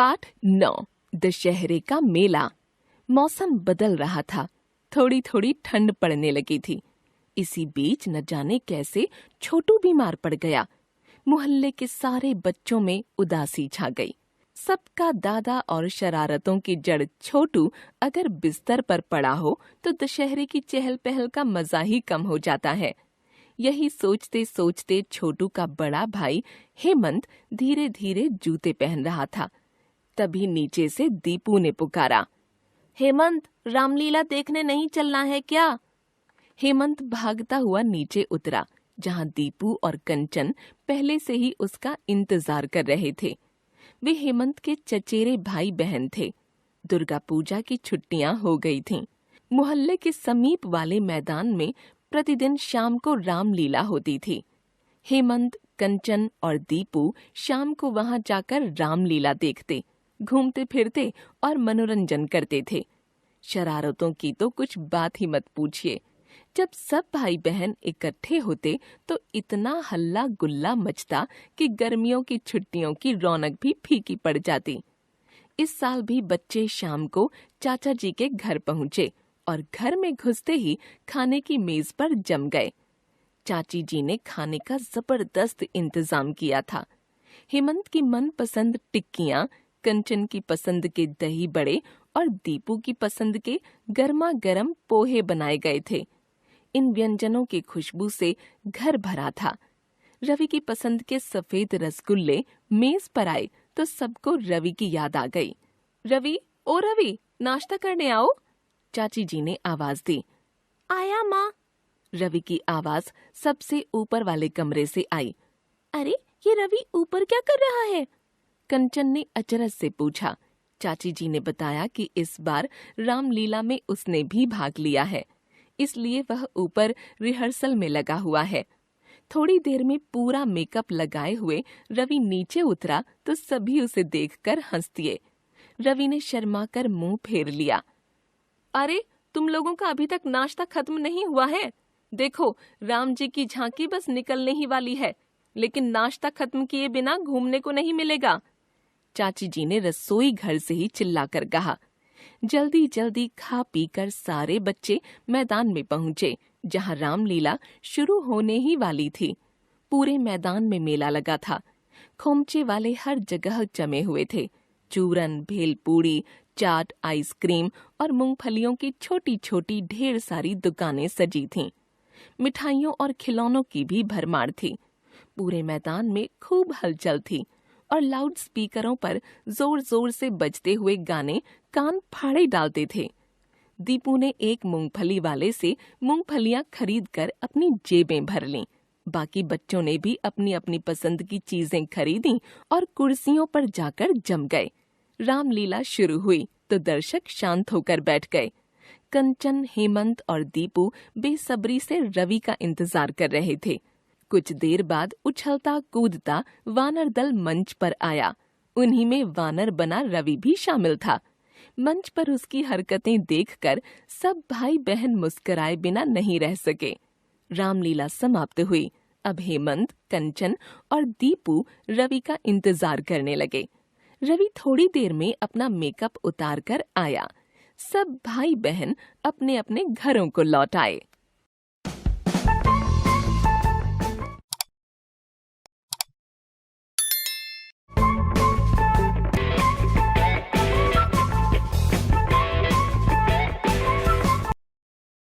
पाठ 9 दशहरे का मेला। मौसम बदल रहा था, थोड़ी थोड़ी ठंड पड़ने लगी थी। इसी बीच न जाने कैसे छोटू बीमार पड़ गया। मोहल्ले के सारे बच्चों में उदासी छा गई। सबका दादा और शरारतों की जड़ छोटू अगर बिस्तर पर पड़ा हो तो दशहरे की चहल पहल का मजा ही कम हो जाता है। यही सोचते सोचते छोटू का बड़ा भाई हेमंत धीरे धीरे जूते पहन रहा था। तभी नीचे से दीपू ने पुकारा, हेमंत, रामलीला देखने नहीं चलना है क्या? हेमंत भागता हुआ नीचे उतरा, जहां दीपू और कंचन पहले से ही उसका इंतजार कर रहे थे। वे हेमंत के चचेरे भाई बहन थे। दुर्गा पूजा की छुट्टियां हो गई थीं। मोहल्ले के समीप वाले मैदान में प्रतिदिन शाम को रामलीला होती थी। हेमंत, कंचन और दीपू शाम को वहां जाकर रामलीला देखते, घूमते फिरते और मनोरंजन करते थे। शरारतों की तो कुछ बात ही मत पूछिए। जब सब भाई बहन इकट्ठे होते तो इतना हल्ला गुल्ला मचता कि गर्मियों की छुट्टियों की रौनक भी फीकी पड़ जाती। इस साल भी बच्चे शाम को चाचा जी के घर पहुंचे और घर में घुसते ही खाने की मेज पर जम गए। चाची जी ने खाने का जबरदस्त इंतजाम किया था। हेमंत की मनपसंद टिक्कियां, कंचन की पसंद के दही बड़े और दीपू की पसंद के गर्मा गर्म पोहे बनाए गए थे। इन व्यंजनों की खुशबू से घर भरा था। रवि की पसंद के सफेद रसगुल्ले मेज पर आए तो सबको रवि की याद आ गई। रवि, ओ रवि, नाश्ता करने आओ, चाची जी ने आवाज दी। आया माँ, रवि की आवाज सबसे ऊपर वाले कमरे से आई। अरे, ये रवि ऊपर क्या कर रहा है? कंचन ने अचरज से पूछा। चाची जी ने बताया कि इस बार रामलीला में उसने भी भाग लिया है, इसलिए वह ऊपर रिहर्सल में लगा हुआ है। थोड़ी देर में पूरा मेकअप लगाए हुए रवि नीचे उतरा तो सभी उसे देखकर हंस दिए। रवि ने शर्माकर मुंह फेर लिया। अरे, तुम लोगों का अभी तक नाश्ता खत्म नहीं हुआ है? देखो, राम जी की झांकी बस निकलने ही वाली है, लेकिन नाश्ता खत्म किए बिना घूमने को नहीं मिलेगा, चाची जी ने रसोई घर से ही चिल्लाकर कहा। जल्दी जल्दी खा पीकर सारे बच्चे मैदान में पहुंचे, जहां रामलीला शुरू होने ही वाली थी। पूरे मैदान में मेला लगा था। खोमचे वाले हर जगह जमे हुए थे। चूरन, भेलपूरी, चाट, आइसक्रीम और मूंगफलियों की छोटी छोटी ढेर सारी दुकानें सजी थीं। मिठाइयों और खिलौनों की भी भरमार थी। पूरे मैदान में खूब हलचल थी और लाउड स्पीकरों पर जोर जोर से बजते हुए गाने कान फाड़े डालते थे। दीपू ने एक मूंगफली वाले से मूंगफलियां खरीदकर अपनी जेबें भर लीं। बाकी बच्चों ने भी अपनी अपनी पसंद की चीजें खरीदी और कुर्सियों पर जाकर जम गए। रामलीला शुरू हुई तो दर्शक शांत होकर बैठ गए। कंचन, हेमंत और दीपू बेसब्री से रवि का इंतजार कर रहे थे। कुछ देर बाद उछलता कूदता वानर दल मंच पर आया। उन्हीं में वानर बना रवि भी शामिल था। मंच पर उसकी हरकतें देखकर सब भाई बहन मुस्कुराए बिना नहीं रह सके। रामलीला समाप्त हुई। अब हेमंत, कंचन और दीपू रवि का इंतजार करने लगे। रवि थोड़ी देर में अपना मेकअप उतार कर आया। सब भाई बहन अपने अपने घरों को लौट आए।